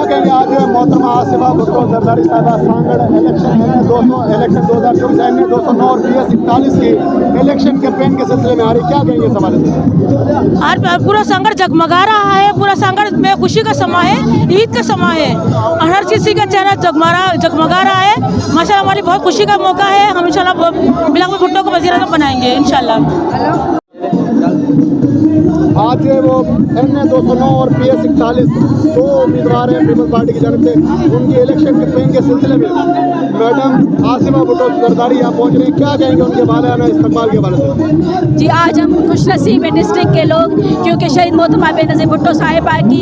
कहेंगे आज मोहतरमा आसिफा भुट्टो जरदारी साहिबा सांगड़ इलेक्शन इलेक्शन 2024 एमए 209 और PS 41 की इलेक्शन कैंपेन के सिलसिले में आ रही, क्या कहेंगे इस हवाले से? आज पूरा सांगड़ जगमगा रहा है, पूरा सांगड़ में खुशी का समय है, ईद का समय है और हर किसी का चेहरा जगमगा रहा है। माशाल्लाह हमारी बहुत खुशी का मौका है। हम इंशाल्लाह बिलावल भुट्टो को वज़ीर आज़म बनाएंगे इंशाल्लाह। आज जो है वो एमए 209 और PS 41 दो उम्मीदवार हैं पीपल्स पार्टी की जानब से, उनकी इलेक्शन कैंपेन के सिलसिले में मैडम आसिफा भुट्टो जरदारी यहाँ पहुँच रही हैं, क्या कहेंगे उनके बारे में इस्तेमाल के बारे में? जी आज हम खुशनसीब हैं डिस्ट्रिक्ट के लोग, क्योंकि शहीद मोहतरमा बेनज़ीर भुट्टो साहिबा की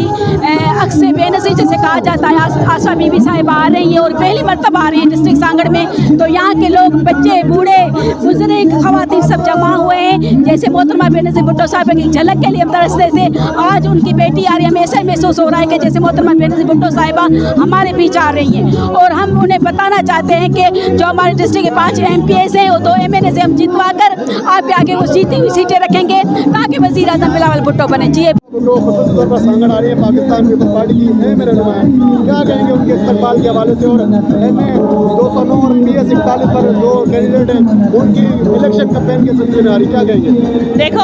अक्स बेनज़ीर जैसे कहा जाता है आशा बीबी साहिबा आ रही है और पहली मरतबा आ रही है डिस्ट्रिक्ट सांगड़ में। तो यहाँ के लोग बच्चे बूढ़े बुजुर्ग ख़वातीन सब जमा हुए हैं। जैसे मोहतरमा बेनज़ीर भुट्टो साहिबा की झलक के लिए हम तरसते थे, आज उनकी बेटी आ रही है। हमें ऐसा महसूस हो रहा है कि जैसे मोहतरमा बेनज़ीर भुट्टो साहिबा हमारे बीच आ रही हैं। और हम उन्हें बताना चाहते हैं कि जो हमारे डिस्ट्रिक्ट के 5 MPs हैं और 2 MNA से हम जितवा कर आप आगे वो जीती हुई सीटें रखेंगे ताकि वज़ीर आज़म बिलावल भुट्टो बने। जी सांगड़ आ रही है पाकिस्तान पीपल्स पार्टी की है मेरे नुमाया, क्या कहेंगे उनके इस्तेमाल के हवाले से? और एमए 209 और PS 41 पर जो कैंडिडेट हैं उनकी इलेक्शन कैंपेन के सिलसिले में आ रही, क्या कहेंगे? देखो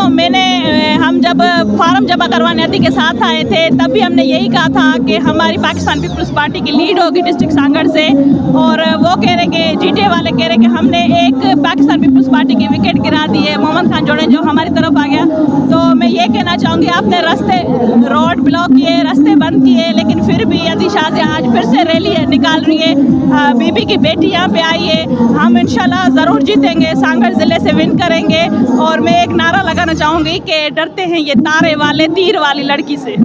हम जब फार्म जमा करवाने अति के साथ आए थे तब भी हमने यही कहा था कि हमारी पाकिस्तान पीपल्स पार्टी की लीड होगी डिस्ट्रिक्ट सांगड़ से। और वो कह रहे कि GTA वाले कह रहे कि हमने एक पाकिस्तान पीपल्स पार्टी की विकेट गिरा दी है, मोहम्मद खान जोड़े जो हमारी तरफ आ गया। तो मैं ये कहना चाहूँगी आपने रोड ब्लॉक किए, रास्ते बंद किए, लेकिन फिर भी अदी शाह से आज फिर से रैली निकाल रही है। बीबी की बेटी यहाँ पे आई है, हम इंशाल्लाह ज़रूर जीतेंगे, सांगड़ ज़िले से विन करेंगे। और मैं एक नारा लगाना चाहूँगी कि डरते हैं ये तारे वाले तीर वाली लड़की से।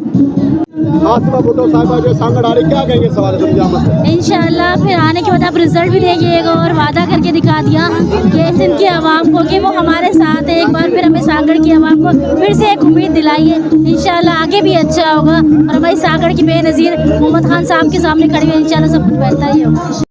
आसिफा भुट्टो साहिबा जो सांगड़ आ रही, क्या कहेंगे सवाल है? इंशाल्लाह फिर आने के बाद आप रिजल्ट भी देखिएगा और वादा करके दिखा दिया कि सिंध की आवाम को कि वो हमारे साथ है। एक बार फिर हमें सांगड़ की आवाम को फिर से एक उम्मीद दिलाई है। इंशाल्लाह आगे भी अच्छा होगा और हमारी सांगड़ की बेनज़ीर मोहम्मद खान साहब के सामने खड़ी हुई इंशाल्लाह सब कुछ बेहतर ही होगा।